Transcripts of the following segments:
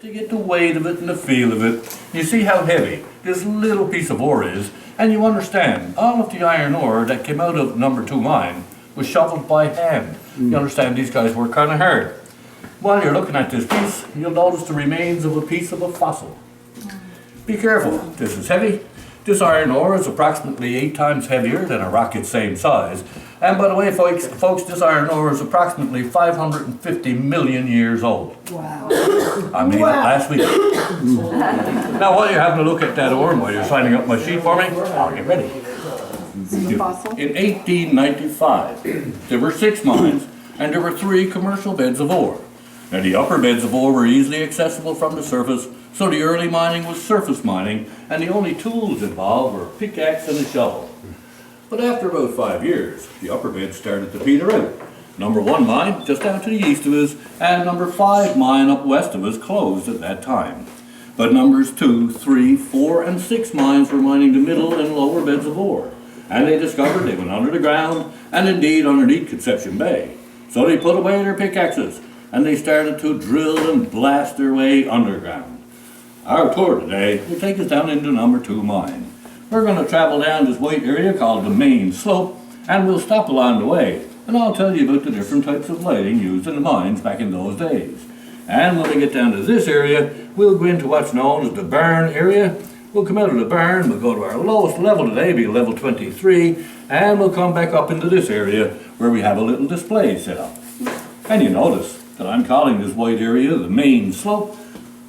to get the weight of it and the feel of it. You see how heavy this little piece of ore is, and you understand all of the iron ore that came out of number 2 mine was shoveled by hand. You understand these guys work kind of hard. While you're looking at this piece, you'll notice the remains of a piece of a fossil. Be careful, this is heavy. This iron ore is approximately 8 times heavier than a rock its same size. And by the way, folks, this iron ore is approximately 550 million years old. Wow. I made it last week. Now, while you're having a look at that ore and while you're signing up my sheet for me, I'll get ready. In 1895, there were 6 mines and there were 3 commercial beds of ore. Now, the upper beds of ore were easily accessible from the surface, so the early mining was surface mining, and the only tools involved were a pickaxe and a shovel. But after about 5 years, the upper beds started to peter out. Number 1 mine, just down to the east of us, and number 5 mine up west of us closed at that time. But numbers 2, 3, 4, and 6 mines were mining the middle and lower beds of ore. And they discovered they went under the ground, and indeed underneath Conception Bay. So they put away their pickaxes, and they started to drill and blast their way underground. Our tour today will take us down into number 2 mine. We're going to travel down this white area called the main slope, and we'll stop along the way, and I'll tell you about the different types of lighting used in the mines back in those days. And when we get down to this area, we'll go into what's known as the barn area. We'll come out of the barn, we'll go to our lowest level today, be level 23, and we'll come back up into this area where we have a little display set up. And you notice that I'm calling this white area the main slope,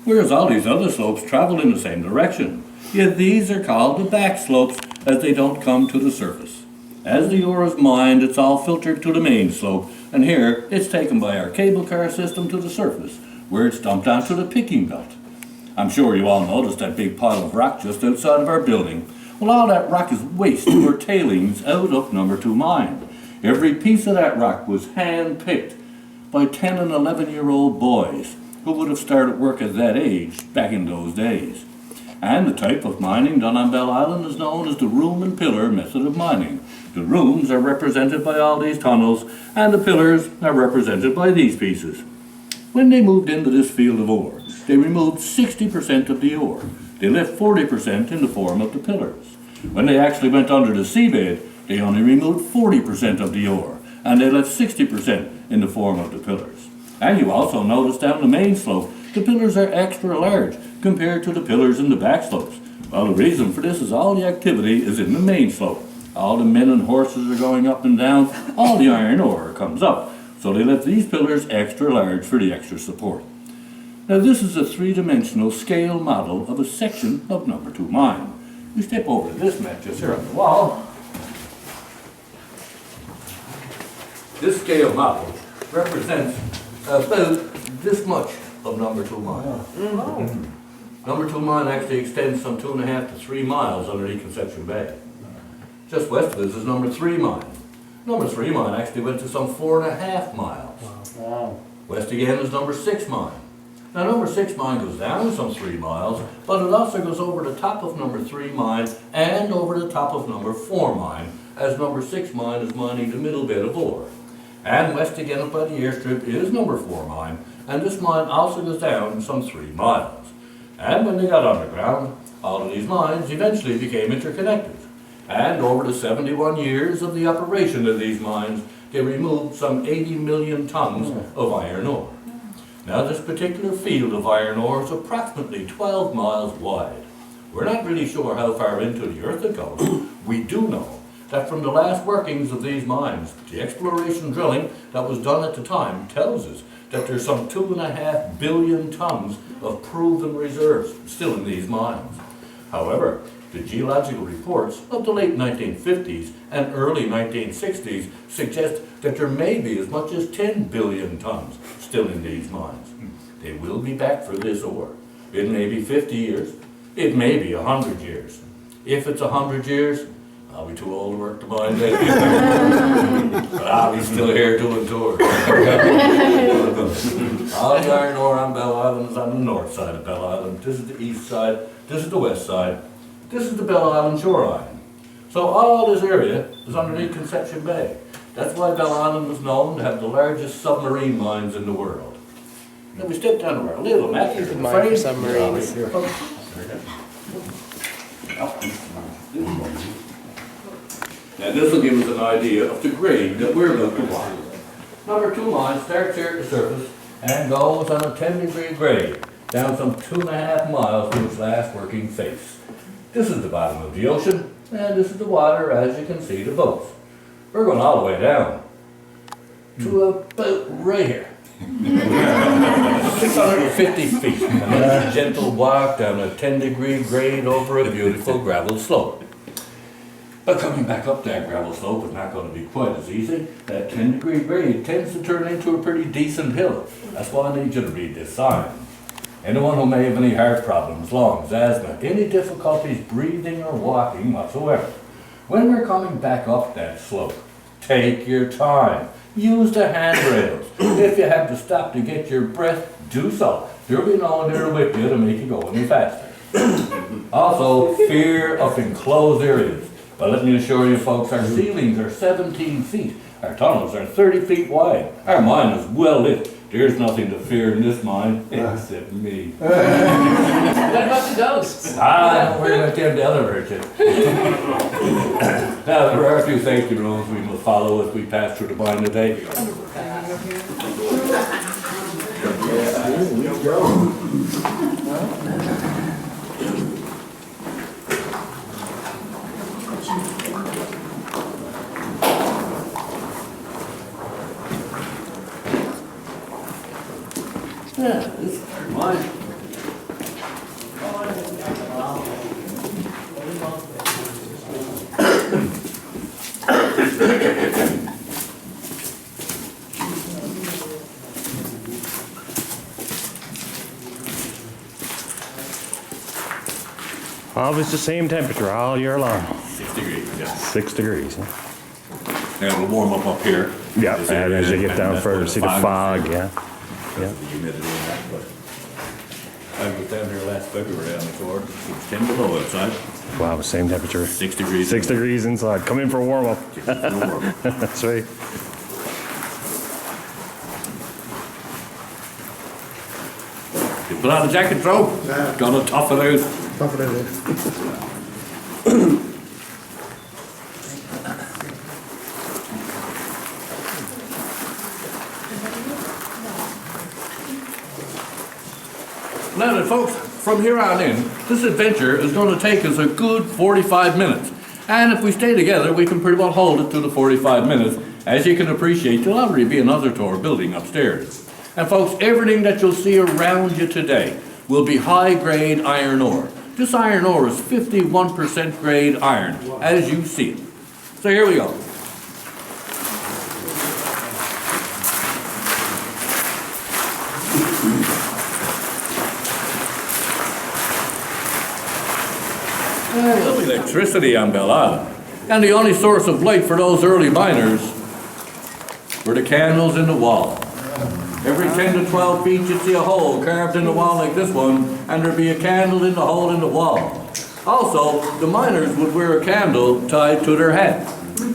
whereas all these other slopes travel in the same direction. Yet these are called the back slopes as they don't come to the surface. As the ore is mined, it's all filtered to the main slope, and here it's taken by our cable car system to the surface, where it's dumped onto the picking belt. I'm sure you all noticed that big pile of rock just outside of our building. Well, all that rock is waste or tailings out of number 2 mine. Every piece of that rock was hand-picked by 10 and 11-year-old boys who would have started work at that age back in those days. And the type of mining done on Bell Island is known as the room and pillar method of mining. The rooms are represented by all these tunnels, and the pillars are represented by these pieces. When they moved into this field of ore, they removed 60% of the ore. They left 40% in the form of the pillars. When they actually went under the seabed, they only removed 40% of the ore, and they left 60% in the form of the pillars. And you also notice down the main slope, the pillars are extra large compared to the pillars in the back slopes. Well, the reason for this is all the activity is in the main slope. All the men and horses are going up and down, all the iron ore comes up. So they left these pillars extra large for the extra support. Now this is a 3-dimensional scale model of a section of number 2 mine. We step over to this map just here on the wall. This scale model represents about this much of number 2 mine. Number 2 mine actually extends some 2.5 to 3 miles underneath Conception Bay. Just west of us is number 3 mine. Number 3 mine actually went to some 4.5 miles. Wow. West again is number 6 mine. Now number 6 mine goes down some 3 miles, but it also goes over the top of number 3 mine and over the top of number 4 mine, as number 6 mine is mining the middle bed of ore. And west again up by the airstrip is number 4 mine, and this mine also goes down some 3 miles. And when they got underground, all of these mines eventually became interconnected. And over the 71 years of the operation of these mines, they removed some 80 million tons of iron ore. Now this particular field of iron ore is approximately 12 miles wide. We're not really sure how far into the earth it goes. We do know that from the last workings of these mines, the exploration drilling that was done at the time tells us that there's some 2.5 billion tons of proven reserves still in these mines. However, the geological reports of the late 1950s and early 1960s suggest that there may be as much as 10 billion tons still in these mines. They will be back for this ore. It may be 50 years, it may be 100 years. If it's 100 years, I'll be too old to work the mine then. But I'll be still here doing tours. All the iron ore on Bell Island is on the north side of Bell Island. This is the east side, this is the west side. This is the Bell Island shoreline. So all this area is underneath Conception Bay. That's why Bell Island was known to have the largest submarine mines in the world. Then we step down to our little map. Here's the Mine for submarines. Now this will give us an idea of the grade that we're about to walk. Number 2 line starts here at the surface and goes on a 10-degree grade down some 2.5 miles to its last working face. This is the bottom of the ocean, and this is the water, as you can see, the boats. We're going all the way down to about right here. 650 feet, and then a gentle walk down a 10-degree grade over a beautiful gravel slope. But coming back up that gravel slope is not going to be quite as easy. That 10-degree grade tends to turn into a pretty decent hill. That's why I need you to read this sign. Anyone who may have any heart problems, lungs, asthma, any difficulties breathing or walking whatsoever, when we're coming back up that slope, take your time. Use the handrails. If you have to stop to get your breath, do so. There'll be no one there to whip you to make you go any faster. Also, fear of enclosed areas. But let me assure you folks, our ceilings are 17 feet. Our tunnels are 30 feet wide. Our mine is well lit. There's nothing to fear in this mine, except me. What about the ghosts? Don't worry about them, they'll never hurt you. Now, there are a few safety rules we must follow as we pass through the mine today. Yeah, this is mine. Always the same temperature all year long. 6 degrees, yeah. 6 degrees. Huh? Now it'll warm up here. Yeah, and as you get down further, see the fog, yeah. The humidity in that, but I was down here last February on the floor. It was 10 below outside. Wow, same temperature. 6 degrees. 6 degrees inside. Come in for a warm up. That's right. You put on a jacket, Joe? Yeah. Gonna tough it out. Tough it out. Now then, folks, from here on in, this adventure is going to take us a good 45 minutes. And if we stay together, we can pretty well hold it to the 45 minutes. As you can appreciate, there'll already be another tour building upstairs. And folks, everything that you'll see around you today will be high-grade iron ore. This iron ore is 51% grade iron, as you see it. So here we go. Electricity on Belle Island. And the only source of light for those early miners were the candles in the wall. Every 10 to 12 feet you'd see a hole carved in the wall like this one, and there'd be a candle in the hole in the wall. Also, the miners would wear a candle tied to their hat.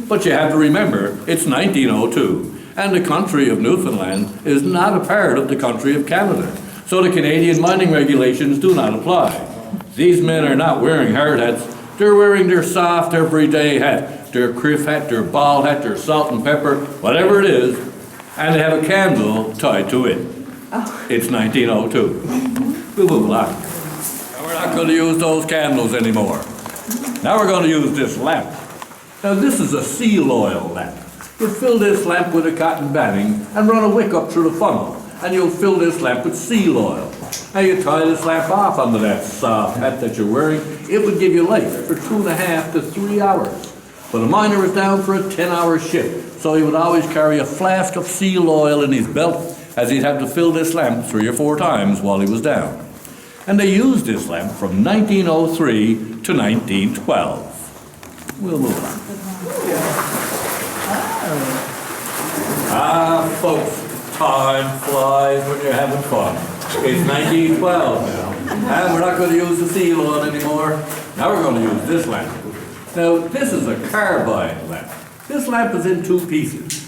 But you have to remember, it's 1902, and the country of Newfoundland is not a part of the country of Canada. So the Canadian mining regulations do not apply. These men are not wearing hard hats. They're wearing their soft, everyday hat, their criff hat, their ball hat, their salt and pepper, whatever it is, and they have a candle tied to it. It's 1902. We'll move along. Now we're not going to use those candles anymore. Now we're going to use this lamp. Now this is a seal oil lamp. You fill this lamp with a cotton batting and run a wick up through the funnel, and you'll fill this lamp with seal oil. Now you tie this lamp off under that soft hat that you're wearing. It would give you light for 2.5 to 3 hours. But a miner is down for a 10-hour shift, so he would always carry a flask of seal oil in his belt, as he'd have to fill this lamp 3 or 4 times while he was down. And they used this lamp from 1903 to 1912. We'll move on. Ah, folks, time flies when you're having fun. It's 1912 now, and we're not going to use the seal oil anymore. Now we're going to use this lamp. Now, this is a carbide lamp. This lamp is in 2 pieces.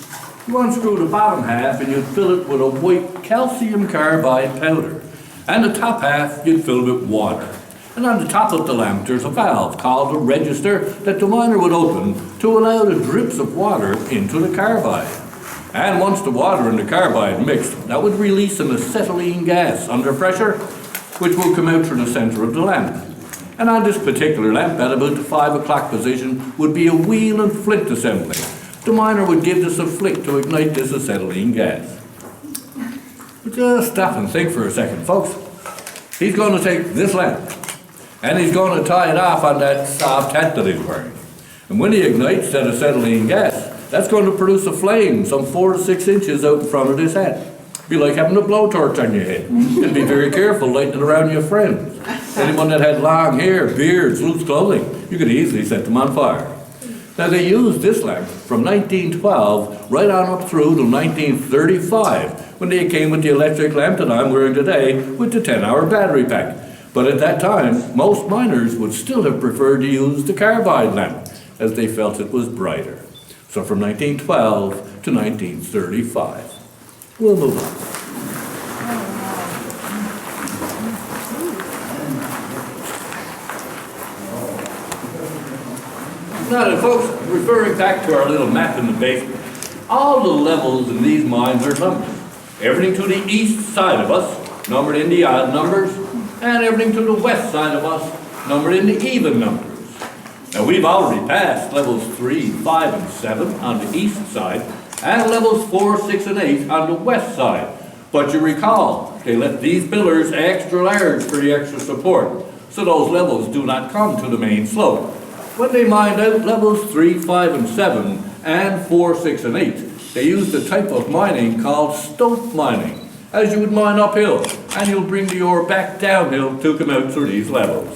You unscrew the bottom half and you'd fill it with a white calcium carbide powder. And the top half you'd fill with water. And on the top of the lamp there's a valve called a register that the miner would open to allow the drips of water into the carbide. And once the water and the carbide mixed, that would release an acetylene gas under pressure, which will come out through the center of the lamp. And on this particular lamp, at about the 5 o'clock position, would be a wheel and flint assembly. The miner would give this a flick to ignite this acetylene gas. But just stop and think for a second, folks. He's going to take this lamp, and he's going to tie it off on that soft hat that he's wearing. And when he ignites that acetylene gas, that's going to produce a flame some 4 to 6 inches out in front of this hat. Be like having a blowtorch on your head. And be very careful lighting it around your friends. Anyone that had long hair, beards, loose clothing, you could easily set them on fire. Now they used this lamp from 1912 right on up through to 1935 when they came with the electric lamp that I'm wearing today with the 10-hour battery pack. But at that time, most miners would still have preferred to use the carbide lamp as they felt it was brighter. So from 1912 to 1935. We'll move on. Now then, folks, referring back to our little map in the basement, all the levels in these mines are numbered. Everything to the east side of us, numbered in the odd numbers, and everything to the west side of us, numbered in the even numbers. Now we've already passed levels 3, 5, and 7 on the east side, and levels 4, 6, and 8 on the west side. But you recall, they left these pillars extra large for the extra support, so those levels do not come to the main slope. When they mined out levels 3, 5, and 7, and 4, 6, and 8, they used a type of mining called stope mining, as you would mine uphill, and you'll bring the ore back downhill to come out through these levels.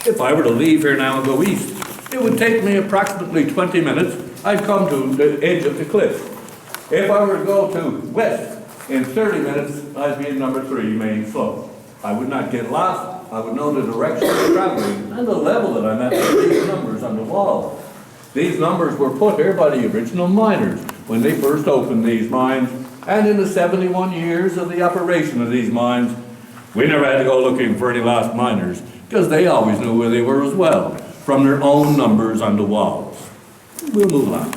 If I were to leave here now and go east, it would take me approximately 20 minutes. I'd come to the edge of the cliff. If I were to go to west, in 30 minutes, I'd be in number 3 main slope. I would not get lost. I would know the direction I'm traveling and the level that I'm at with these numbers on the wall. These numbers were put here by the original miners when they first opened these mines, and in the 71 years of the operation of these mines, we never had to go looking for any lost miners because they always knew where they were as well, from their own numbers on the walls. We'll move on.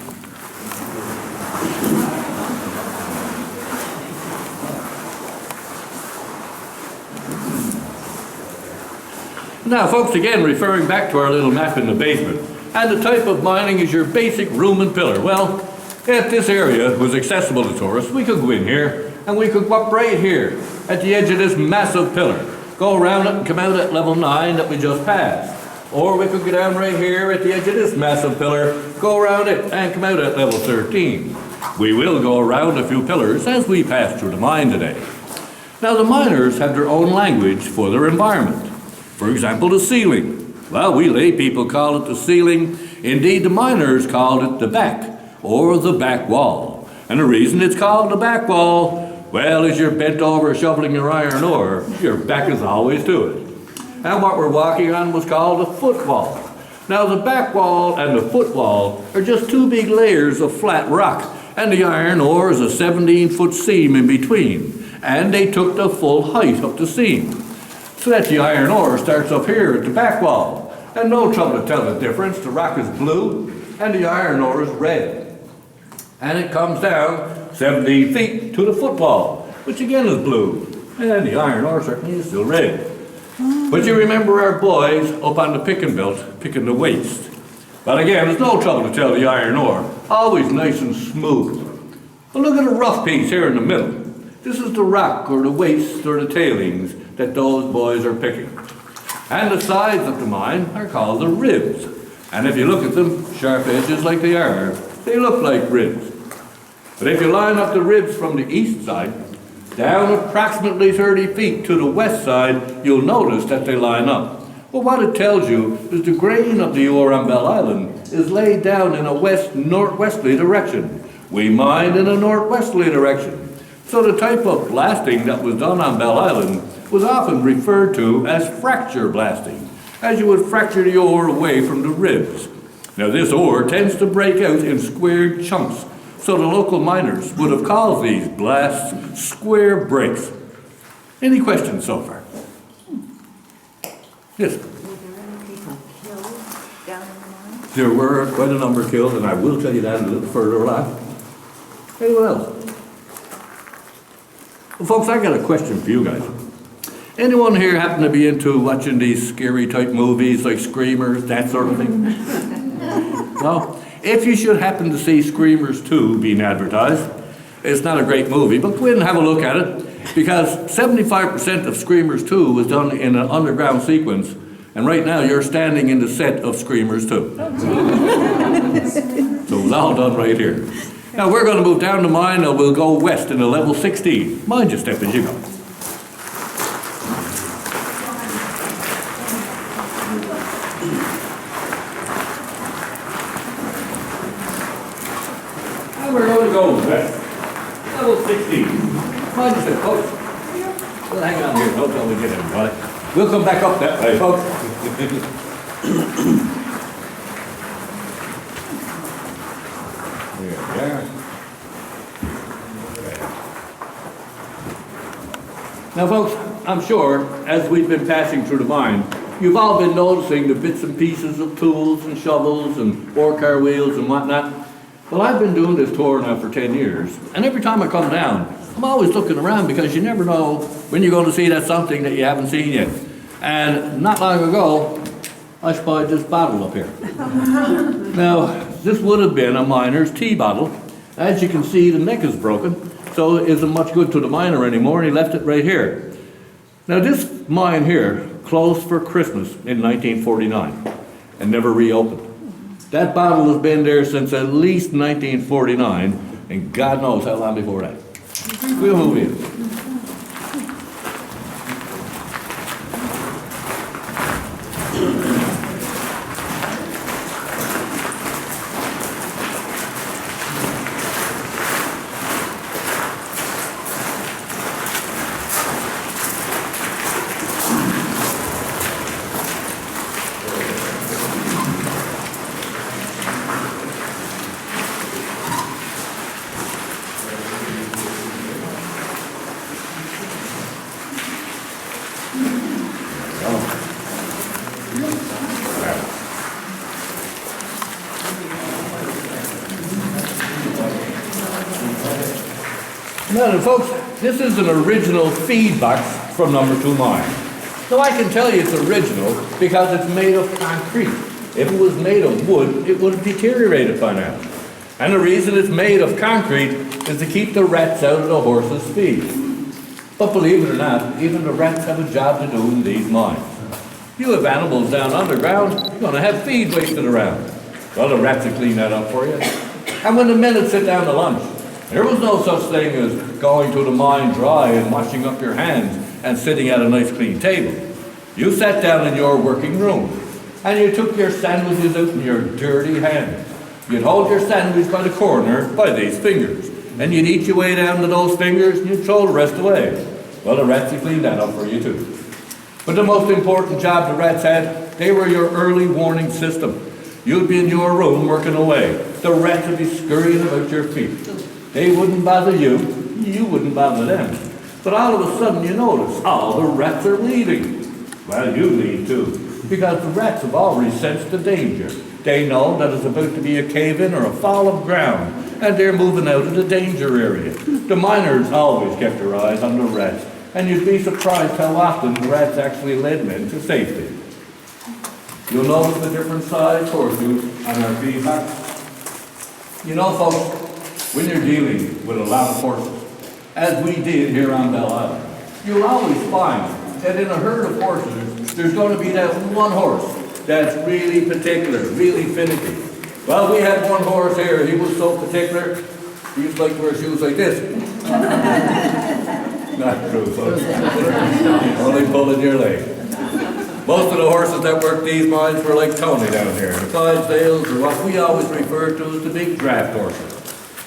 Now, folks, again, referring back to our little map in the basement, and the type of mining is your basic room and pillar. Well, if this area was accessible to tourists, we could go in here, and we could go up right here, at the edge of this massive pillar, go around it and come out at level 9 that we just passed. Or we could go down right here at the edge of this massive pillar, go around it, and come out at level 13. We will go around a few pillars as we pass through the mine today. Now, the miners have their own language for their environment. For example, the ceiling. Well, we lay people call it the ceiling. Indeed, the miners called it the back, or the back wall. And the reason it's called the back wall, well, as you're bent over shoveling your iron ore, your back is always to it. And what we're walking on was called a foot wall. Now, the back wall and the foot wall are just 2 big layers of flat rock, and the iron ore is a 17-foot seam in between. And they took the full height of the seam, so that the iron ore starts up here at the back wall. And no trouble to tell the difference. The rock is blue and the iron ore is red. And it comes down 17 feet to the foot wall, which again is blue. And the iron ore certainly is still red. But you remember our boys up on the picking belt, picking the waste. But again, there's no trouble to tell the iron ore, always nice and smooth. But look at the rough piece here in the middle. This is the rock or the waste or the tailings that those boys are picking. And the sides of the mine are called the ribs. And if you look at them, sharp edges like they are, they look like ribs. But if you line up the ribs from the east side, down approximately 30 feet to the west side, you'll notice that they line up. Well, what it tells you is the grain of the ore on Bell Island is laid down in a west-northwesterly direction. We mine in a northwesterly direction. So the type of blasting that was done on Bell Island was often referred to as fracture blasting, as you would fracture the ore away from the ribs. Now this ore tends to break out in squared chunks, So the local miners would have called these blasts square breaks. Any questions so far? Yes? Were there any people killed down in the mine? There were quite a number killed, and I will tell you that a little further on. Anyone else? Well, folks, I got a question for you guys. Anyone here happen to be into watching these scary type movies like Screamers, that sort of thing? No? If you should happen to see Screamers 2 being advertised, it's not a great movie, but go in and have a look at it, because 75% of Screamers 2 was done in an underground sequence, and right now you're standing in the set of Screamers 2. So it was all done right here. Now we're going to move down the mine and we'll go west into level 16. Mind your step as you go. And we're going to go west. Level 16. Mind your step, folks. We'll hang on here. Don't tell me get everybody. We'll come back up that way, folks. There. Now folks, I'm sure, as we've been passing through the mine, you've all been noticing the bits and pieces of tools and shovels and ore car wheels and whatnot. Well, I've been doing this tour now for 10 years, and every time I come down, I'm always looking around because you never know when you're going to see that something that you haven't seen yet. And not long ago, I spied this bottle up here. Now, this would have been a miner's tea bottle. As you can see, the neck is broken, so it isn't much good to the miner anymore, and he left it right here. Now, this mine here closed for Christmas in 1949 and never reopened. That bottle has been there since at least 1949, and God knows how long before that. We'll move in. Now, folks, this is an original feed box from number 2 mine. Now, I can tell you it's original because it's made of concrete. If it was made of wood, it would have deteriorated by now. And the reason it's made of concrete is to keep the rats out of the horse's feed. But believe it or not, even the rats have a job to do in these mines. You have animals down underground, you're going to have feed wasted around. Well, the rats will clean that up for you. And when the men would sit down to lunch, there was no such thing as going to the mine dry and washing up your hands and sitting at a nice clean table. You sat down in your working room and you took your sandwiches out in your dirty hands. You'd hold your sandwich by the corner by these fingers, and you'd eat your way down to those fingers and you'd throw the rest away. Well, the rats would clean that up for you too. But the most important job the rats had, they were your early warning system. You'd be in your room working away. The rats would be scurrying about your feet. They wouldn't bother you, you wouldn't bother them. But all of a sudden you notice, oh, the rats are leaving. Well, you leave too, because the rats have already sensed the danger. They know that it's about to be a cave-in or a fall of ground, and they're moving out of the danger area. The miners always kept their eyes on the rats, and you'd be surprised how often the rats actually led men to safety. You'll notice the different size horseshoes on our feed box. You know, folks, when you're dealing with a lot of horses, as we did here on Belle Isle, you'll always find that in a herd of horses, there's going to be that one horse that's really particular, really finicky. Well, we had one horse here, he was so particular, he used to like to wear shoes like this. Not true, folks. Only pulling your leg. Most of the horses that work these mines were like Tony down here. The Clydesdales are what we always refer to as the big draft horses.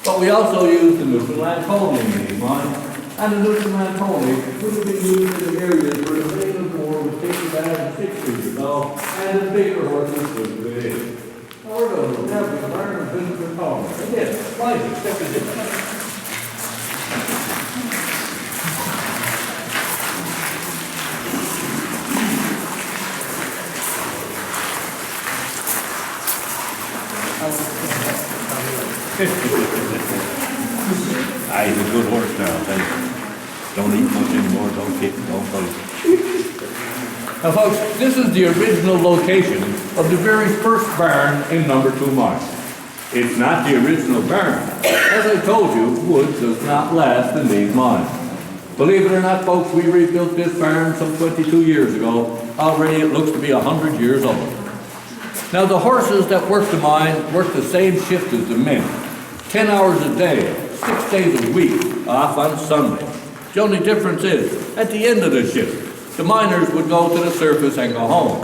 But we also use the Newfoundland pony in these mines. And the Newfoundland pony would have been used in the areas where the main of war was 55 and 60 years old, and the bigger horses would be. Now we're going to have to learn and visit the pony. Again, Fine, stick it in. He's a good horse now, I'll tell you. Don't eat much anymore, don't kick, don't fight. Now folks, this is the original location of the very first barn in number 2 mile. It's not the original barn. As I told you, wood does not last in these mines. Believe it or not, folks, we rebuilt this barn some 22 years ago. Already it looks to be 100 years old. Now the horses that work the mine work the same shift as the men. 10 hours a day, 6 days a week, off on Sunday. The only difference is, at the end of the shift, the miners would go to the surface and go home,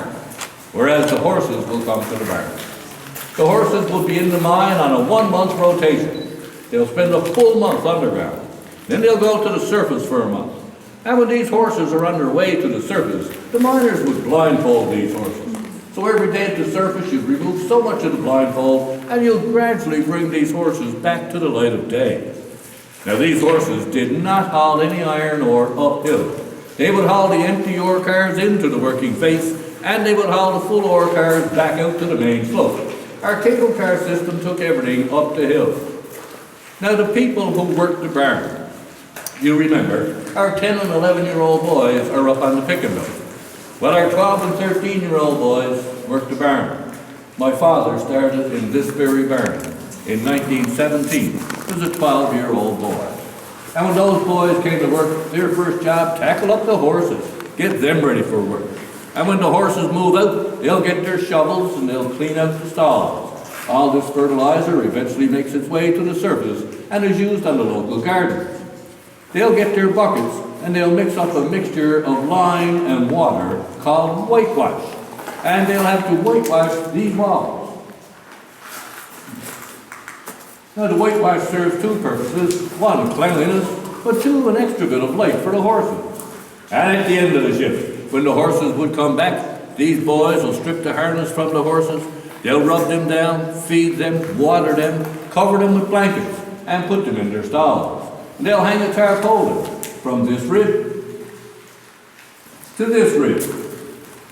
whereas the horses will come to the barn. The horses will be in the mine on a 1-month rotation. They'll spend a full month underground. Then they'll go to the surface for a month. And when these horses are on their way to the surface, the miners would blindfold these horses. So every day at the surface, you'd remove so much of the blindfold, and you'll gradually bring these horses back to the light of day. Now these horses did not haul any iron ore uphill. They would haul the empty ore cars into the working face, and they would haul the full ore cars back out to the main slope. Our cable car system took everything up the hill. Now the people who worked the barn, you remember, our 10 and 11-year-old boys are up on the picking mill. Well, our 12 and 13-year-old boys worked the barn. My father started in this very barn in 1917. He was a 12-year-old boy. And when those boys came to work, their first job, tackle up the horses, get them ready for work. And when the horses move out, they'll get their shovels and they'll clean out the stalls. All this fertilizer eventually makes its way to the surface and is used on the local gardens. They'll get their buckets and they'll mix up a mixture of lime and water called whitewash. And they'll have to whitewash these walls. Now the whitewash serves 2 purposes. 1, cleanliness, but 2, an extra bit of light for the horses. And at the end of the shift, when the horses would come back, these boys will strip the harness from the horses, they'll rub them down, feed them, water them, cover them with blankets, and put them in their stalls. And they'll hang a tarpaulin from this rib to this rib,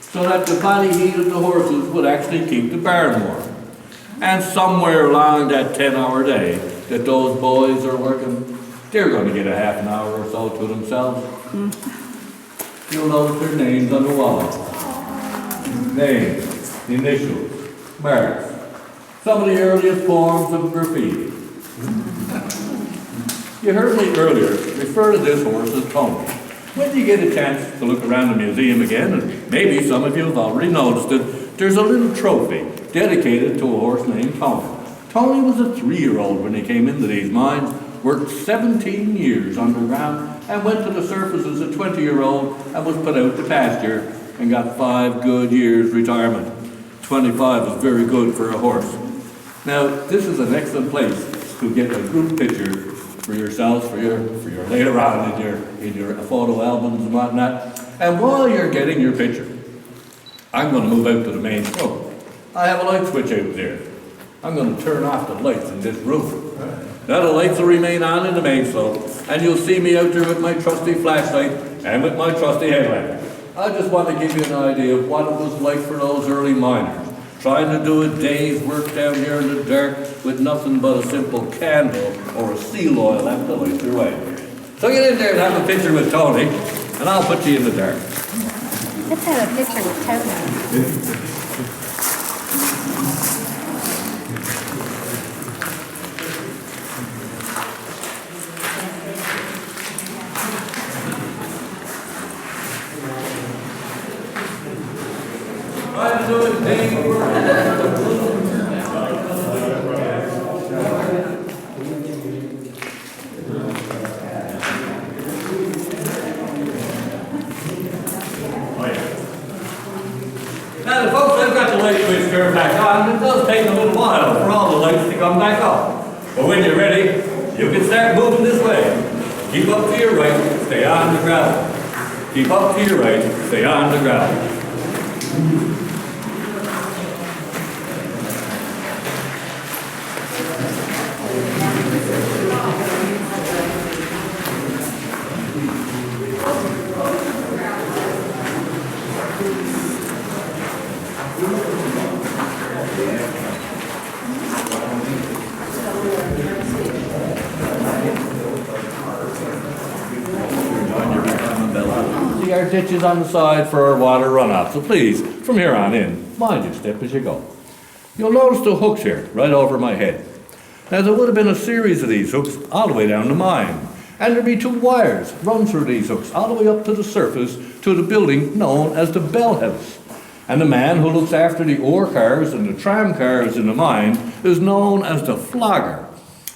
so that the body heat of the horses would actually keep the barn warm. And somewhere along that 10-hour day that those boys are working, they're going to get a half an hour or so to themselves. You'll notice their names on the wall. Names, initials, marks. Some of the earliest forms of graffiti. You heard me earlier refer to this horse as Tony. When you get a chance to look around the museum again, and maybe some of you have already noticed it, there's a little trophy dedicated to a horse named Tony. Tony was a 3-year-old when he came into these mines, worked 17 years underground, and went to the surface as a 20-year-old and was put out to pasture and got 5 good years retirement. 25 is very good for a horse. Now, this is an excellent place to get a group picture for yourselves, for your later on in your photo albums and whatnot. And while you're getting your picture, I'm going to move out to the main slope. I have a light switch out there. I'm going to turn off the lights in this room. Now the lights will remain on in the main slope, and you'll see me out there with my trusty flashlight and with my trusty headlamp. I just want to give you an idea of what it was like for those early miners, trying to do a day's work down here in the dark with nothing but a simple candle or a seal oil lamp to light your way. So get in there and have a picture with Tony, and I'll put you in the dark. Let's have a picture with Tony. Trying to do a day's work. Now the folks, I've got the light switch turned back on. It does take a little while for all the lights to come back on. But when you're ready, you can start moving this way. Keep up to your right, stay on the gravel. Keep up to your right, stay on the gravel. See our ditches on the side for our water runoff, so please, from here on in, mind your step as you go. You'll notice the hooks here, right over my head. Now there would have been a series of these hooks all the way down the mine, and there'd be 2 wires run through these hooks all the way up to the surface to the building known as the bell house. And the man who looks after the ore cars and the tram cars in the mine is known as the flogger.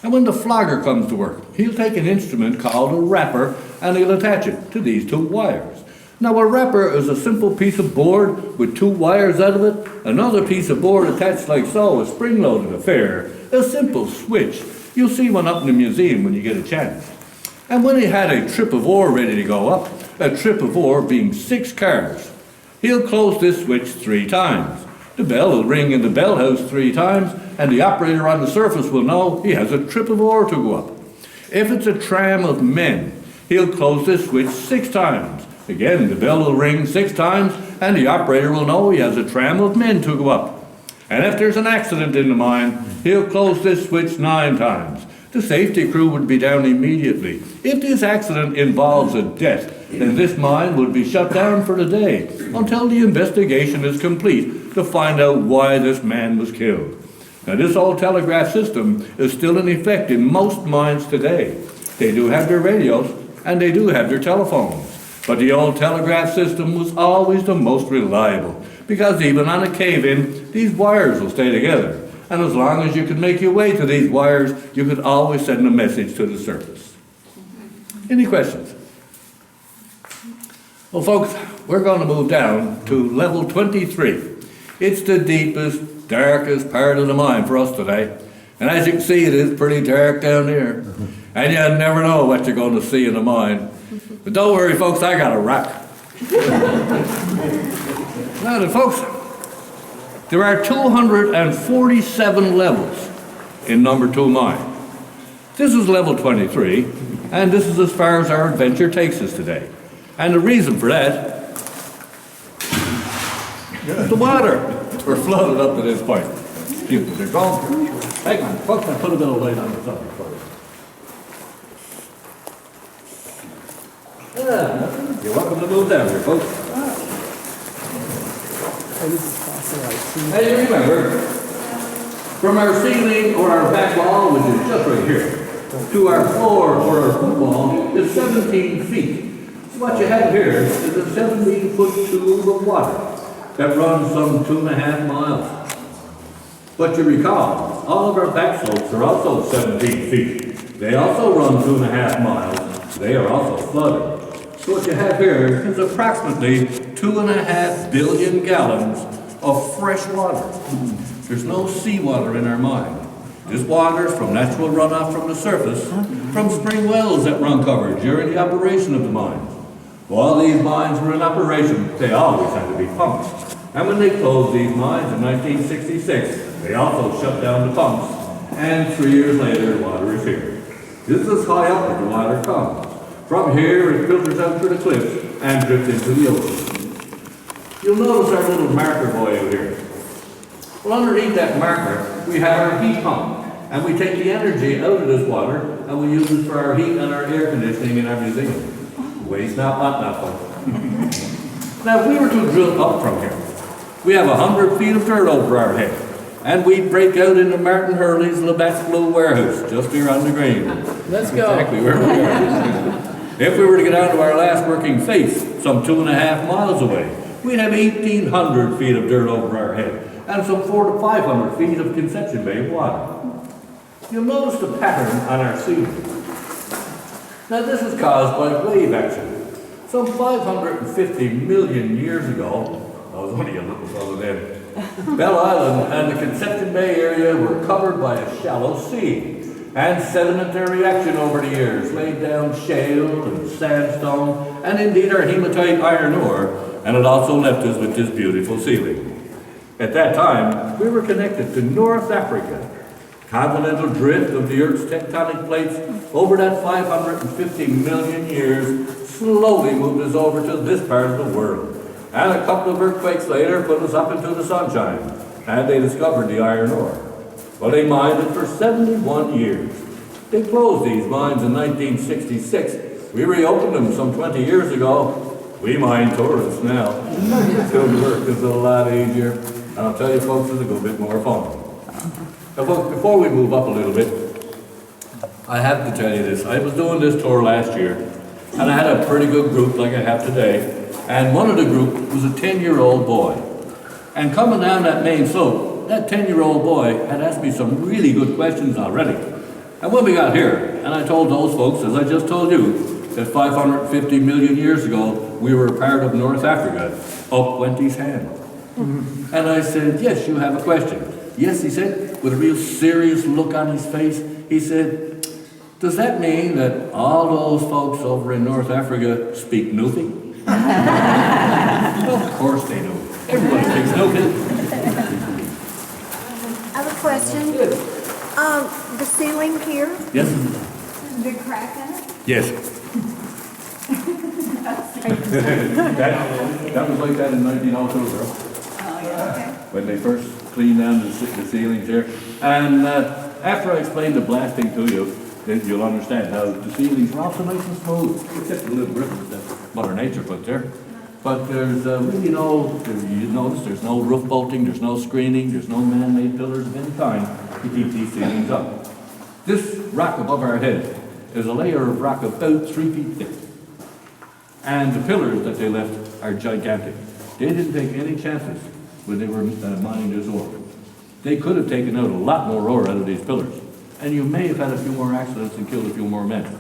And when the flogger comes to work, he'll take an instrument called a wrapper and he'll attach it to these 2 wires. Now a wrapper is a simple piece of board with 2 wires out of it, another piece of board attached like so, a spring-loaded affair, a simple switch. You'll see one up in the museum when you get a chance. And when he had a trip of ore ready to go up, a trip of ore being 6 cars, he'll close this switch 3 times. The bell will ring in the bell house 3 times, and the operator on the surface will know he has a trip of ore to go up. If it's a tram of men, he'll close this switch 6 times. Again, the bell will ring 6 times, and the operator will know he has a tram of men to go up. And if there's an accident in the mine, he'll close this switch 9 times. The safety crew would be down immediately. If this accident involves a death, then this mine would be shut down for the day until the investigation is complete to find out why this man was killed. Now this old telegraph system is still in effect in most mines today. They do have their radios and they do have their telephones. But the old telegraph system was always the most reliable because even on a cave-in, these wires will stay together. And as long as you could make your way to these wires, you could always send a message to the surface. Any questions? Well, folks, we're going to move down to level 23. It's the deepest, darkest part of the mine for us today. And as you can see, it is pretty dark down there. And you never know what you're going to see in the mine. But don't worry, folks, I got a rock. Now then, folks, there are 247 levels in number 2 mine. This is level 23, and this is as far as our adventure takes us today. And the reason for that is the water. We're flooded up to this point. Excuse me, they're gone. Hang on, folks, I put a bit of light on the subject for you. You're welcome to move down here, folks. Now you remember, from our ceiling or our back wall, which is just right here, to our floor or our foot wall is 17 feet. So what you have here is a 17-foot tube of water that runs some 2.5 miles. But you recall, all of our back slopes are also 17 feet. They also run 2.5 miles. They are also flooded. So what you have here is approximately 2.5 billion gallons of fresh water. There's no seawater in our mine. This water is from natural runoff from the surface, from spring wells that run covered during the operation of the mines. While these mines were in operation, they always had to be pumped. And when they closed these mines in 1966, they also shut down the pumps, and 3 years later, the water is here. This is high up that the water comes. From here, it filters out through the cliffs and drifts into the ocean. You'll notice our little marker buoy out here. Well, underneath that marker, we have our heat pump, and we take the energy out of this water, and we use it for our heat and our air conditioning in our museum. Waste not, hot not, folks. Now, if we were to drill up from here, we have 100 feet of dirt over our head, and we break out into Martin Hurley's Labatt's Blue Warehouse, just here on the green. Let's go. Exactly where we are. If we were to get down to our last working face, some 2.5 miles away, we'd have 1,800 feet of dirt over our head, and some 400 to 500 feet of Conception Bay water. You'll notice the pattern on our ceiling. Now this is caused by wave action. Some 550 million years ago, I was only a little fella then, Bell Island and the Conception Bay area were covered by a shallow sea, and sedimentary action over the years laid down shale and sandstone, and indeed our hematite iron ore, and it also left us with this beautiful ceiling. At that time, we were connected to North Africa. Continental drift of the Earth's tectonic plates over that 550 million years slowly moved us over to this part of the world. And a couple of earthquakes later put us up into the sunshine, and they discovered the iron ore. Well, they mined it for 71 years. They closed these mines in 1966. We reopened them some 20 years ago. We mine tourists now. Still work is a lot easier. And I'll tell you folks, it's a good bit more fun. Now folks, before we move up a little bit, I have to tell you this. I was doing this tour last year, and I had a pretty good group like I have today. And one of the group was a 10-year-old boy. And coming down that main slope, that 10-year-old boy had asked me some really good questions already. And when we got here, and I told those folks, as I just told you, that 550 million years ago, we were a part of North Africa, up went his hand. And I said, yes, you have a question. Yes, he said, with a real serious look on his face, he said, does that mean that all those folks over in North Africa speak Nupi? Of course they do. Everybody speaks Nupi. I have a question. The ceiling here, Yes? there's a big crack in it? Yes. That was like that in 1902, girl. Oh, yeah, okay. When they first cleaned down the ceilings here. And after I explain the blasting to you, then you'll understand how the ceilings are also nice and smooth, except the little ripples that Mother Nature put there. But there's really you notice there's no roof bolting, there's no screening, there's no man-made pillars of any kind to keep these ceilings up. This rock above our head is a layer of rock about 3 feet thick. And the pillars that they left are gigantic. They didn't take any chances when they were mining this ore. They could have taken out a lot more ore out of these pillars. And you may have had a few more accidents and killed a few more men.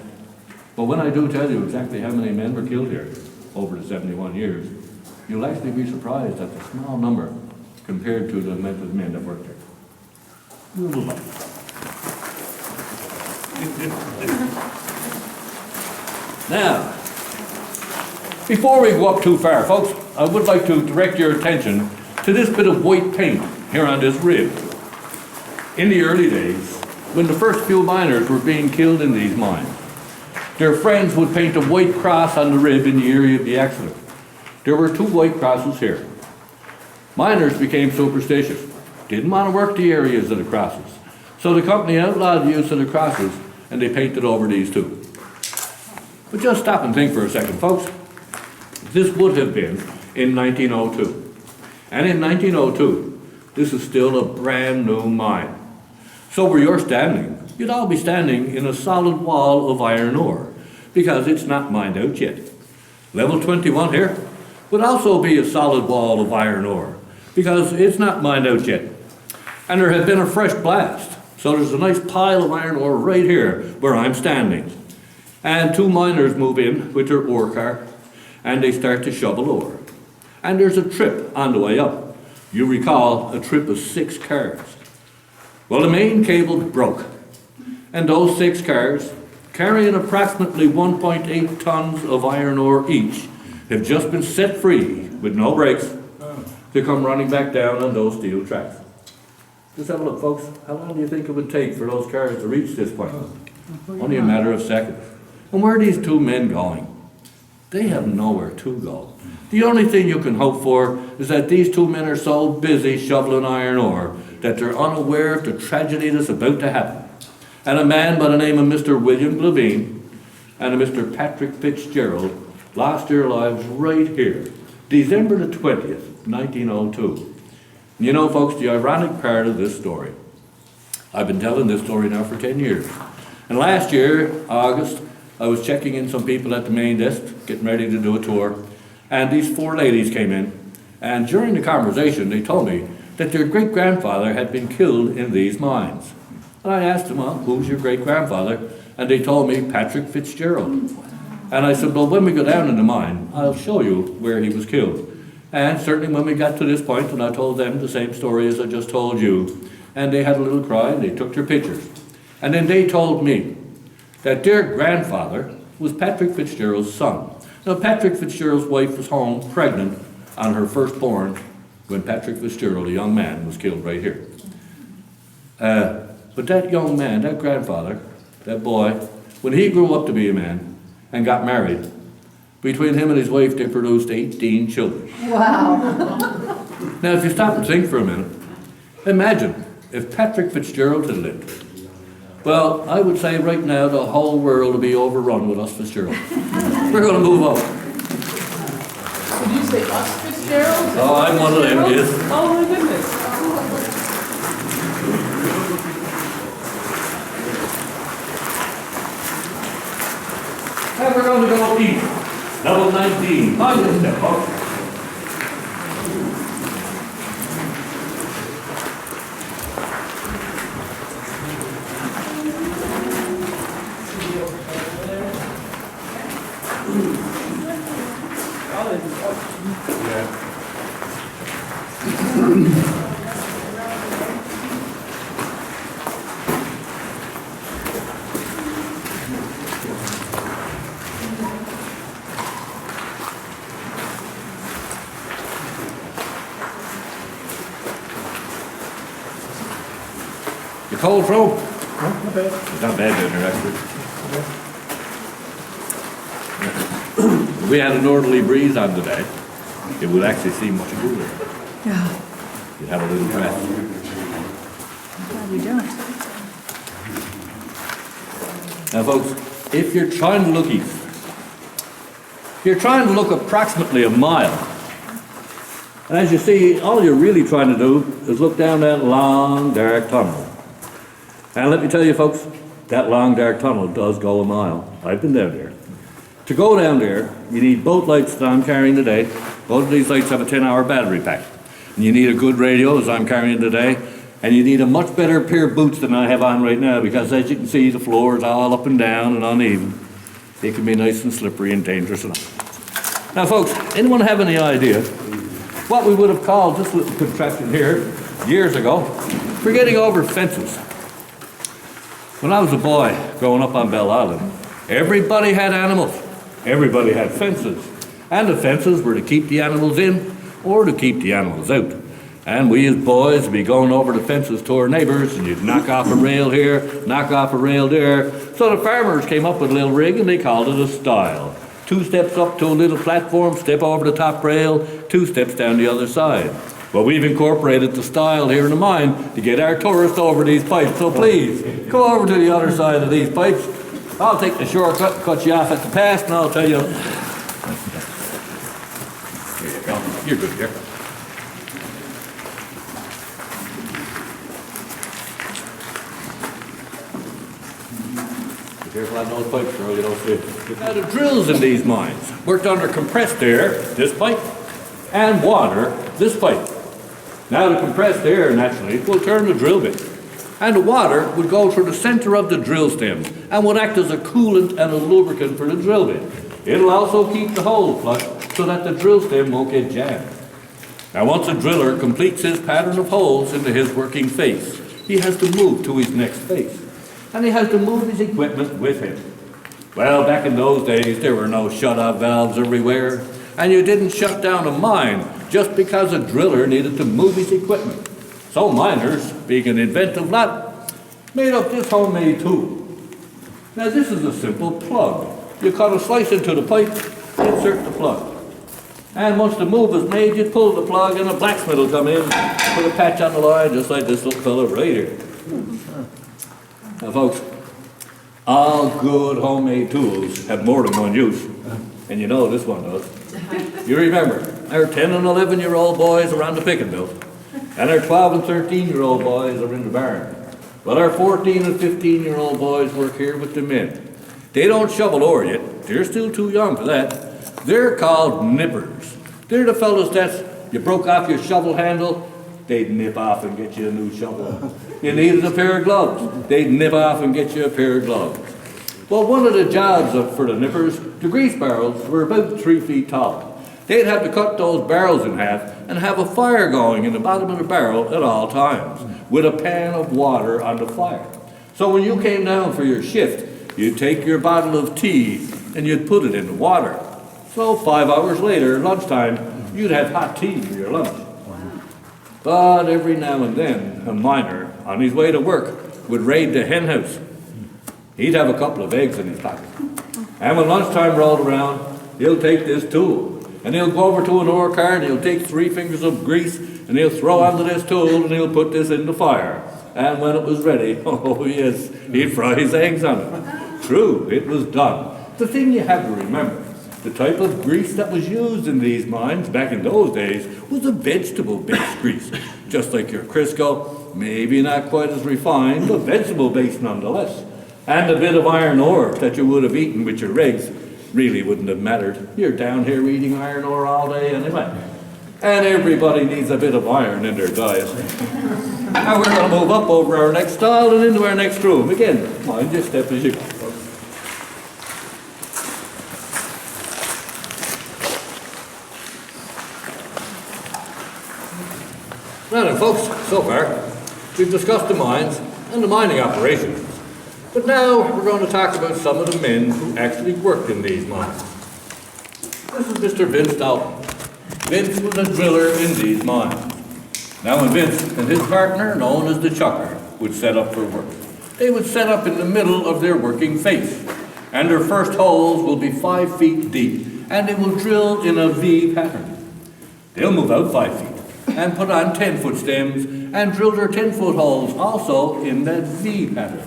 But when I do tell you exactly how many men were killed here over the 71 years, you'll actually be surprised at the small number compared to the amount of men that worked there. A little bit. Now, before we go up too far, folks, I would like to direct your attention to this bit of white paint here on this rib. In the early days, when the first few miners were being killed in these mines, their friends would paint a white cross on the rib in the area of the accident. There were 2 white crosses here. Miners became superstitious, didn't want to work the areas of the crosses. So the company outlawed the use of the crosses, and they painted over these 2. But just stop and think for a second, folks. This would have been in 1902. And in 1902, this is still a brand new mine. So where you're standing, you'd all be standing in a solid wall of iron ore, because it's not mined out yet. Level 21 here would also be a solid wall of iron ore, because it's not mined out yet. And there had been a fresh blast, so there's a nice pile of iron ore right here where I'm standing. And 2 miners move in with their ore car, and they start to shovel ore. And there's a trip on the way up. You recall a trip of 6 cars. Well, the main cable broke, and those 6 cars, carrying approximately 1.8 tons of iron ore each, have just been set free with no brakes to come running back down on those steel tracks. Just have a look, folks. How long do you think it would take for those cars to reach this point? Only a matter of seconds. And where are these 2 men going? They have nowhere to go. The only thing you can hope for is that these 2 men are so busy shoveling iron ore that they're unaware of the tragedy that's about to happen. And a man by the name of Mr. William Levine and a Mr. Patrick Fitzgerald lost their lives right here, December the 20th, 1902. And you know, folks, the ironic part of this story, I've been telling this story now for 10 years. And last year, August, I was checking in some people at the main desk, getting ready to do a tour, and these 4 ladies came in, and during the conversation, they told me that their great-grandfather had been killed in these mines. And I asked them, well, who's your great-grandfather? And they told me, Patrick Fitzgerald. And I said, well, when we go down in the mine, I'll show you where he was killed. And certainly when we got to this point, and I told them the same story as I just told you, and they had a little cry, and they took their pictures. And then they told me that their grandfather was Patrick Fitzgerald's son. Now, Patrick Fitzgerald's wife was home pregnant on her firstborn when Patrick Fitzgerald, a young man, was killed right here. But that young man, that grandfather, that boy, when he grew up to be a man and got married, Between him and his wife, they produced 18 children. Wow. Now, if you stop and think for a minute, imagine if Patrick Fitzgerald had lived. Well, I would say right now the whole world will be overrun with us Fitzgerald. We're going to move up. Did you say us Fitzgerald? Oh, I'm one of them, yes. Oh my goodness. And we're going to go east. Level 19. Mind this step, folks. You cold, Fro? Not bad. It's not bad down here, actually. If we had a northerly breeze on today, it would actually seem much cooler. Yeah. You'd have a little breath. Glad we don't. Now, folks, if you're trying to look east, you're trying to look approximately a mile. And as you see, all you're really trying to do is look down that long, dark tunnel. And let me tell you, folks, that long, dark tunnel does go a mile. I've been down there. To go down there, you need both lights that I'm carrying today. Both of these lights have a 10-hour battery pack. And you need a good radio, as I'm carrying today. And you need a much better pair of boots than I have on right now, because as you can see, the floor is all up and down and uneven. It can be nice and slippery and dangerous enough. Now, folks, anyone have any idea what we would have called this little contraption here years ago for getting over fences? When I was a boy growing up on Bell Island, everybody had animals. Everybody had fences. And the fences were to keep the animals in or to keep the animals out. And we as boys would be going over the fences to our neighbors, and you'd knock off a rail here, knock off a rail there. So the farmers came up with a little rig and they called it a stile. 2 steps up to a little platform, step over the top rail, 2 steps down the other side. Well, we've incorporated the stile here in the mine to get our tourists over these pipes. So please, go over to the other side of these pipes. I'll take the shortcut, cut you off at the pass, and I'll tell you. Here you go. You're good here. Be careful on those pipes, girl, you don't slip. Now, the drills in these mines worked under compressed air, this pipe, and water, this pipe. Now the compressed air, naturally, will turn the drill bit. And the water would go through the center of the drill stems and would act as a coolant and a lubricant for the drill bit. It'll also keep the hole flush so that the drill stem won't get jammed. Now once a driller completes his pattern of holes into his working face, he has to move to his next face. And he has to move his equipment with him. Well, back in those days, there were no shut-off valves everywhere. And you didn't shut down a mine just because a driller needed to move his equipment. So miners, being an inventive lot, made up this homemade tool. Now this is a simple plug. You cut a slice into the pipe, insert the plug. And once the move is made, you pull the plug and a blacksmith will come in, put a patch on the line just like this little fellow right here. Now folks, all good homemade tools have more than one use. And you know this one does. You remember, our 10 and 11-year-old boys are on the picking mill, and our 12 and 13-year-old boys are in the barn. Well, our 14 and 15-year-old boys work here with the men. They don't shovel ore yet. They're still too young for that. They're called nippers. They're the fellows that you broke off your shovel handle, they'd nip off and get you a new shovel. You needed a pair of gloves, they'd nip off and get you a pair of gloves. Well, one of the jobs for the nippers, the grease barrels were about 3 feet tall. They'd have to cut those barrels in half and have a fire going in the bottom of the barrel at all times, with a pan of water on the fire. So when you came down for your shift, you'd take your bottle of tea and you'd put it in the water. So 5 hours later, lunchtime, you'd have hot tea for your lunch. But every now and then, a miner, on his way to work, would raid the hen house. He'd have a couple of eggs in his pocket. And when lunchtime rolled around, he'll take this tool, and he'll go over to an ore car, and he'll take 3 fingers of grease, and he'll throw onto this tool, and he'll put this in the fire. And when it was ready, oh yes, he'd fry his eggs on it. True, it was done. The thing you have to remember, the type of grease that was used in these mines back in those days was a vegetable-based grease. Just like your Crisco, maybe not quite as refined, but vegetable-based nonetheless. And a bit of iron ore that you would have eaten with your eggs really wouldn't have mattered. You're down here eating iron ore all day anyway. And everybody needs a bit of iron in their diet. Now we're going to move up over our next stall and into our next room. Again, mind your step as you go. Well then folks, so far, we've discussed the mines and the mining operations. But now we're going to talk about some of the men who actually worked in these mines. This is Mr. Vince Dalton. Vince was a driller in these mines. Now when Vince and his partner, known as the Chucker, would set up for work, they would set up in the middle of their working face. And their first holes will be 5 feet deep, and they will drill in a V pattern. They'll move out 5 feet and put on 10-foot stems and drill their 10-foot holes also in that V pattern.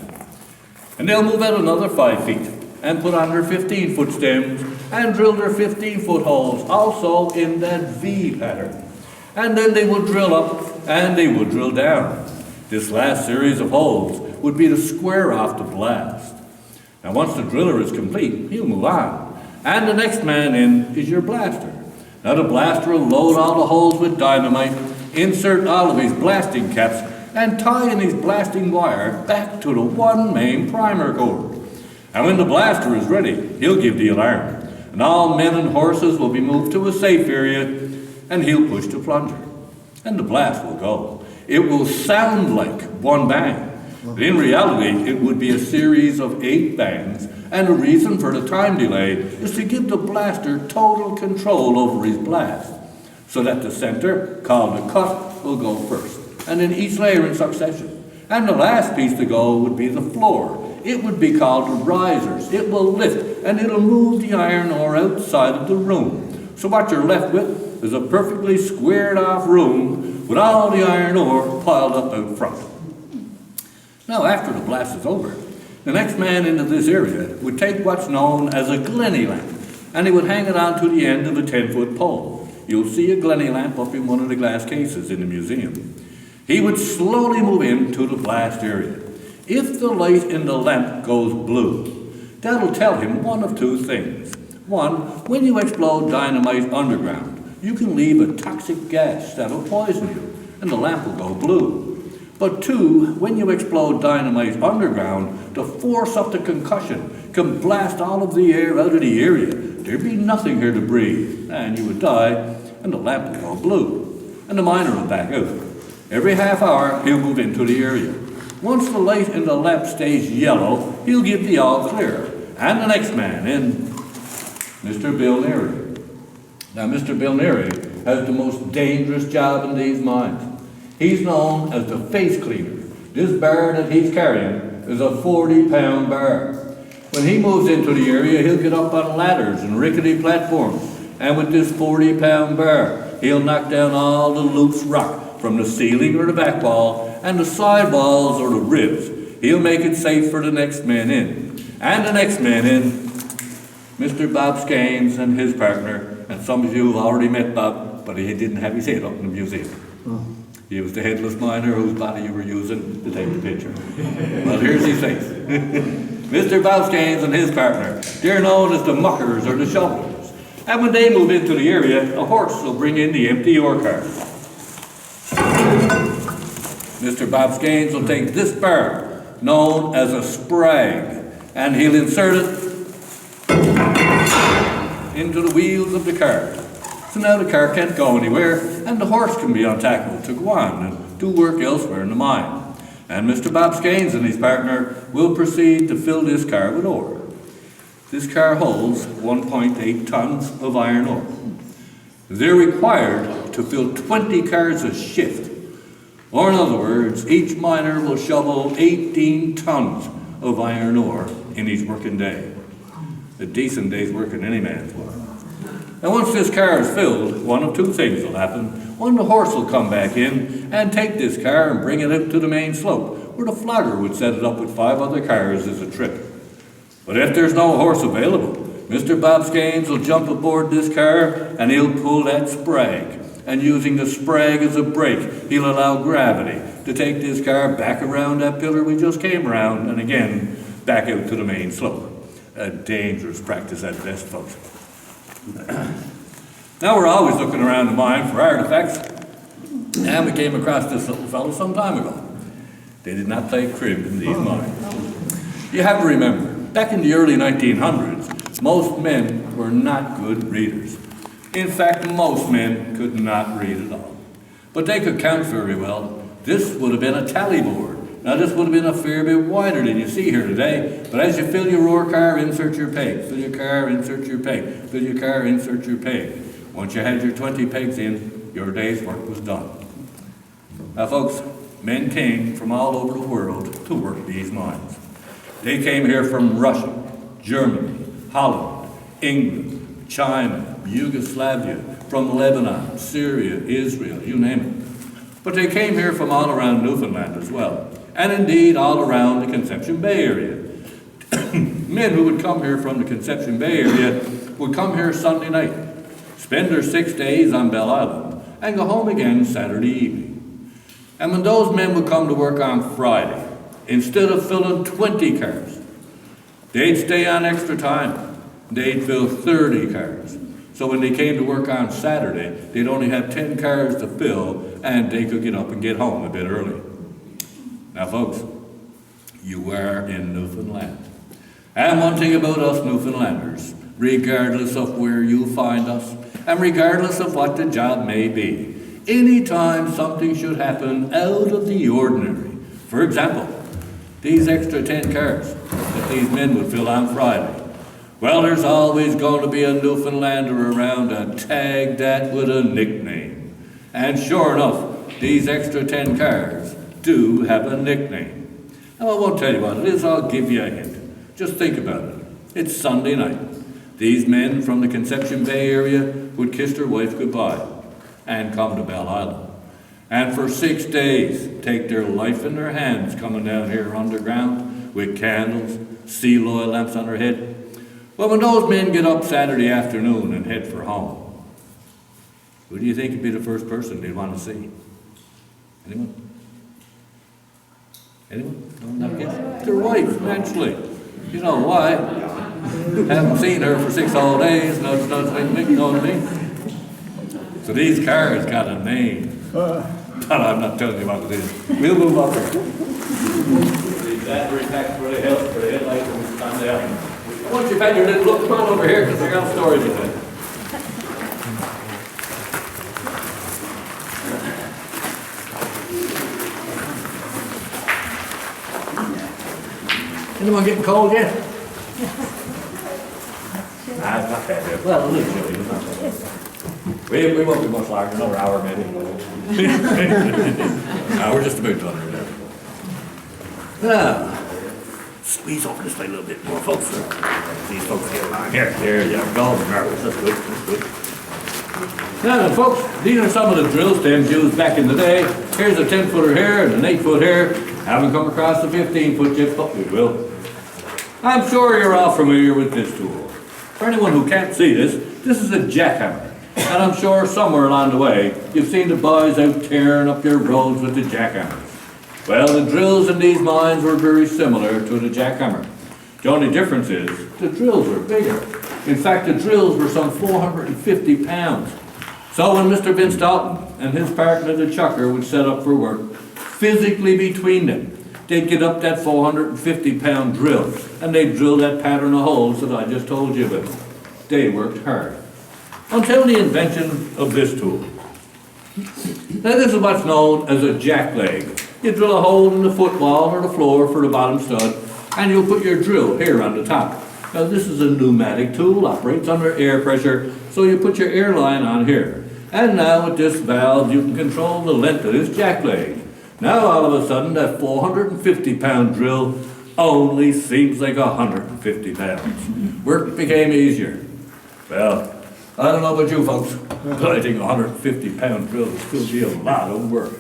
And they'll move out another 5 feet and put on their 15-foot stems and drill their 15-foot holes also in that V pattern. And then they will drill up and they will drill down. This last series of holes would be to square off the blast. Now once the driller is complete, he'll move on. And the next man in is your blaster. Now the blaster will load all the holes with dynamite, insert all of his blasting caps, and tie in his blasting wire back to the one main primer cord. And when the blaster is ready, he'll give the alarm. And all men and horses will be moved to a safe area, and he'll push the plunger. And the blast will go. It will sound like one bang. But in reality, it would be a series of 8 bangs, and the reason for the time delay is to give the blaster total control over his blast, so that the center, called the cut, will go first, and then each layer in succession. And the last piece to go would be the floor. It would be called the risers. It will lift, and it'll move the iron ore outside of the room. So what you're left with is a perfectly squared off room with all the iron ore piled up out front. Now after the blast is over, the next man into this area would take what's known as a Glennie lamp, and he would hang it onto the end of a 10-foot pole. You'll see a Glennie lamp up in one of the glass cases in the museum. He would slowly move into the blast area. If the light in the lamp goes blue, that'll tell him one of 2 things. One, when you explode dynamite underground, you can leave a toxic gas that'll poison you, and the lamp will go blue. But 2, when you explode dynamite underground, the force of the concussion can blast all of the air out of the area. There'd be nothing here to breathe, and you would die, and the lamp would go blue, and the miner will back out. Every half hour, he'll move into the area. Once the light in the lamp stays yellow, he'll give the all clear, and the next man in, Mr. Bill Neary. Now, Mr. Bill Neary has the most dangerous job in these mines. He's known as the face cleaner. This bar that he's carrying is a 40-pound bar. When he moves into the area, he'll get up on ladders and rickety platforms. And with this 40-pound bar, he'll knock down all the loose rock from the ceiling or the back wall and the side walls or the ribs. He'll make it safe for the next man in. And the next man in, Mr. Bob Skanes and his partner. And some of you have already met Bob, but he didn't have his head up in the museum. He was the headless miner whose body you were using to take the picture. Well, here's his face. Mr. Bob Skanes and his partner. They're known as the muckers or the shovelers. And when they move into the area, a horse will bring in the empty ore cart. Mr. Bob Skanes will take this bar, known as a sprag, and he'll insert it into the wheels of the cart. So now the car can't go anywhere, and the horse can be untackled to go on and do work elsewhere in the mine. And Mr. Bob Skanes and his partner will proceed to fill this car with ore. This car holds 1.8 tons of iron ore. They're required to fill 20 cars a shift. Or in other words, each miner will shovel 18 tons of iron ore in each working day. A decent day's work in any man's work. And once this car is filled, one of two things will happen. One, the horse will come back in and take this car and bring it out to the main slope, where the flogger would set it up with 5 other cars as a trip. But if there's no horse available, Mr. Bob Scaines will jump aboard this car and he'll pull that sprag. And using the sprag as a brake, he'll allow gravity to take this car back around that pillar we just came around and again back out to the main slope. A dangerous practice at best, folks. Now we're always looking around the mine for artifacts, and we came across this little fellow some time ago. They did not play crib in these mines. You have to remember, back in the early 1900s, most men were not good readers. In fact, most men could not read at all. But they could count very well. This would have been a tally board. Now this would have been a fair bit wider than you see here today, but as you fill your ore car, insert your peg. Fill your car, insert your peg. Fill your car, insert your peg. Once you had your 20 pegs in, your day's work was done. Now folks, men came from all over the world to work these mines. They came here from Russia, Germany, Holland, England, China, Yugoslavia, from Lebanon, Syria, Israel, you name it. But they came here from all around Newfoundland as well, and indeed all around the Conception Bay area. Men who would come here from the Conception Bay area would come here Sunday night, spend their 6 days on Bell Island, and go home again Saturday evening. And when those men would come to work on Friday, instead of filling 20 cars, they'd stay on extra time. They'd fill 30 cars. So when they came to work on Saturday, they'd only have 10 cars to fill, and they could get up and get home a bit early. Now folks, you are in Newfoundland. And one thing about us Newfoundlanders, regardless of where you find us, and regardless of what the job may be, anytime something should happen out of the ordinary, for example, these extra 10 cars that these men would fill on Friday, well, there's always going to be a Newfoundlander around to tag that with a nickname. And sure enough, these extra 10 cars do have a nickname. Now, I won't tell you what it is, I'll give you a hint. Just think about it. It's Sunday night. These men from the Conception Bay area would kiss their wife goodbye and come to Bell Island. And for 6 days, take their life in their hands coming down here underground with candles, seal oil lamps on their head. Well, when those men get up Saturday afternoon and head for home, who do you think would be the first person they'd want to see? Anyone? Anyone? No, not guess. Their wife, naturally. You know why? Haven't seen her for 6 whole days, you know what I mean? So these cars got a name. But I'm not telling you what it is. We'll move on. The battery pack for the headlights and on there. Once you've had your little look, come on over here because I got a story to tell. Anyone getting cold yet? Nah, it's not bad yet. Well, a little chilly, but not bad. We won't be much longer, another hour maybe. No, we're just about done here now. Now, squeeze over this way a little bit more, folks. These folks get along. Here you go. That's good, that's good. Now, folks, these are some of the drill stems used back in the day. Here's a 10-footer here and an 8-foot here. Haven't come across a 15-foot yet, but we will. I'm sure you're all familiar with this tool. For anyone who can't see this is a jackhammer. And I'm sure somewhere along the way, you've seen the boys out tearing up your roads with the jackhammers. Well, the drills in these mines were very similar to the jackhammer. The only difference is the drills were bigger. In fact, the drills were some 450 pounds. So when Mr. Vince Dalton and his partner, the chucker, would set up for work, physically between them, they'd get up that 450-pound drill, and they'd drill that pattern of holes that I just told you about. They worked hard. Until the invention of this tool. Now this is what's known as a jackleg. You drill a hole in the footwall or the floor for the bottom stud, and you'll put your drill here on the top. Now this is a pneumatic tool, operates under air pressure, so you put your air line on here. And now with this valve you can control the length of this jackleg. Now all of a sudden that 450-pound drill only seems like 150 pounds. Work became easier. Well, I don't know about you folks, but I think a 150-pound drill would still be a lot of work.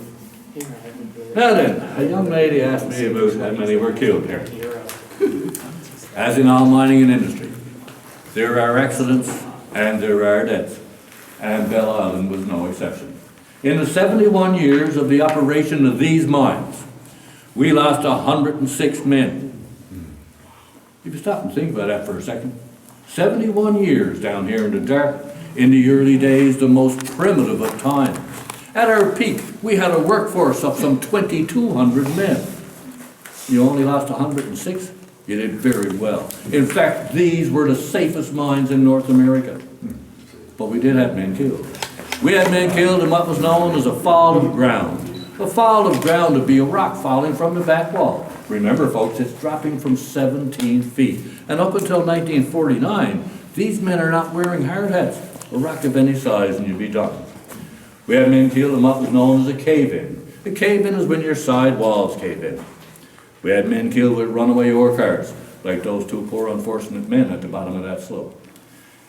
Now then, a young lady asked me about how many were killed here. As in all mining and industry, there are accidents and there are deaths, and Bell Island was no exception. In the 71 years of the operation of these mines, we lost 106 men. If you stop and think about that for a second, 71 years down here in the dark, in the early days, the most primitive of times. At our peak, we had a workforce of some 2,200 men. You only lost 106? You did very well. In fact, these were the safest mines in North America. But we did have men killed. We had men killed in what was known as a fall of ground. A fall of ground would be a rock falling from the back wall. Remember, folks, it's dropping from 17 feet. And up until 1949, these men are not wearing hard hats. A rock of any size and you'd be done. We had men killed in what was known as a cave-in. A cave-in is when your side walls cave in. We had men killed with runaway ore cars, like those two poor unfortunate men at the bottom of that slope.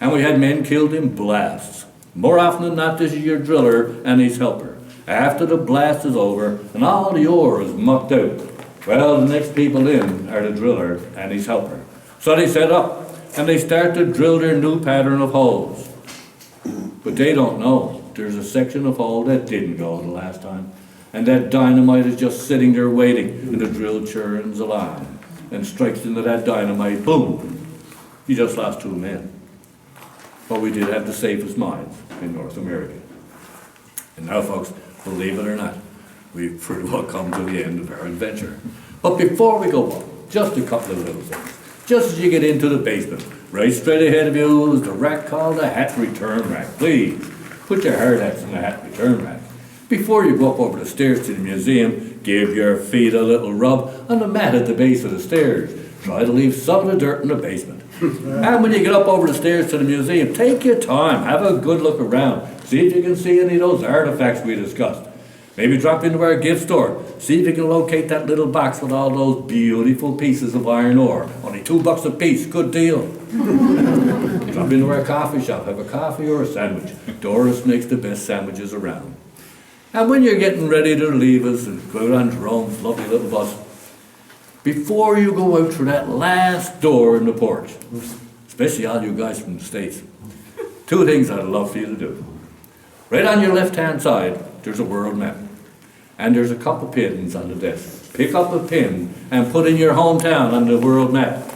And we had men killed in blasts. More often than not, this is your driller and his helper. After the blast is over and all the ore is mucked out, well, the next people in are the driller and his helper. So they set up and they start to drill their new pattern of holes. But they don't know there's a section of hole that didn't go the last time. And that dynamite is just sitting there waiting, and the drill churns along and strikes into that dynamite, boom! You just lost 2 men. But we did have the safest mines in North America. And now, folks, believe it or not, we've pretty well come to the end of our adventure. But before we go on, just a couple of little things. Just as you get into the basement, right straight ahead of you is the rack called the hat return rack. Please, put your hard hats in the hat return rack. Before you go up over the stairs to the museum, give your feet a little rub on the mat at the base of the stairs. Try to leave some of the dirt in the basement. And when you get up over the stairs to the museum, take your time, have a good look around. See if you can see any of those artifacts we discussed. Maybe drop into our gift store. See if you can locate that little box with all those beautiful pieces of iron ore. Only $2 a piece, good deal. Drop into our coffee shop, have a coffee or a sandwich. Doris makes the best sandwiches around. And when you're getting ready to leave us and go on Jerome's lovely little bus, before you go out through that last door in the porch, especially all you guys from the States, 2 things I'd love for you to do. Right on your left-hand side, there's a world map. And there's a couple pins on the desk. Pick up a pin and put in your hometown on the world map.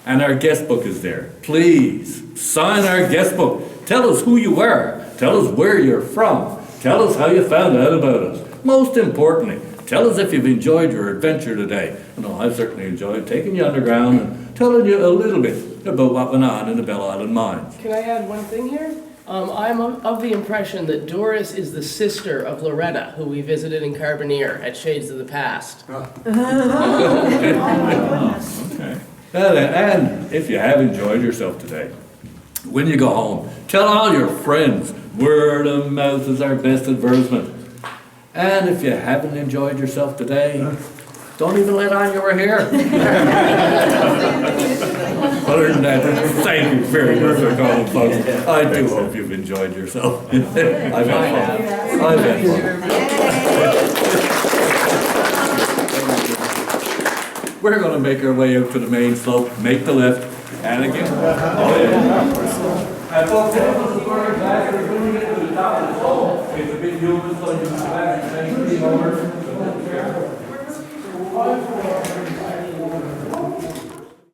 And our guest book is there. Please, sign our guest book. Tell us who you are. Tell us where you're from. Tell us how you found out about us. Most importantly, tell us if you've enjoyed your adventure today. I know I've certainly enjoyed taking you underground and telling you a little bit about what went on in the Bell Island mines. Can I add one thing here? I'm of the impression that Doris is the sister of Loretta, who we visited in Carbonear at Shades of the Past. Okay. And if you have enjoyed yourself today, when you go home, tell all your friends. Word of mouth is our best advertisement. And if you haven't enjoyed yourself today, don't even let on you were here. Other than that, thank you very much for calling, folks. I do hope you've enjoyed yourself. I've had fun. I've had fun. We're going to make our way out to the main slope, make the left, and again. Oh, yeah. And folks, this is where exactly when you get to the top of the slope, it's a bit humid, so you can relax and over.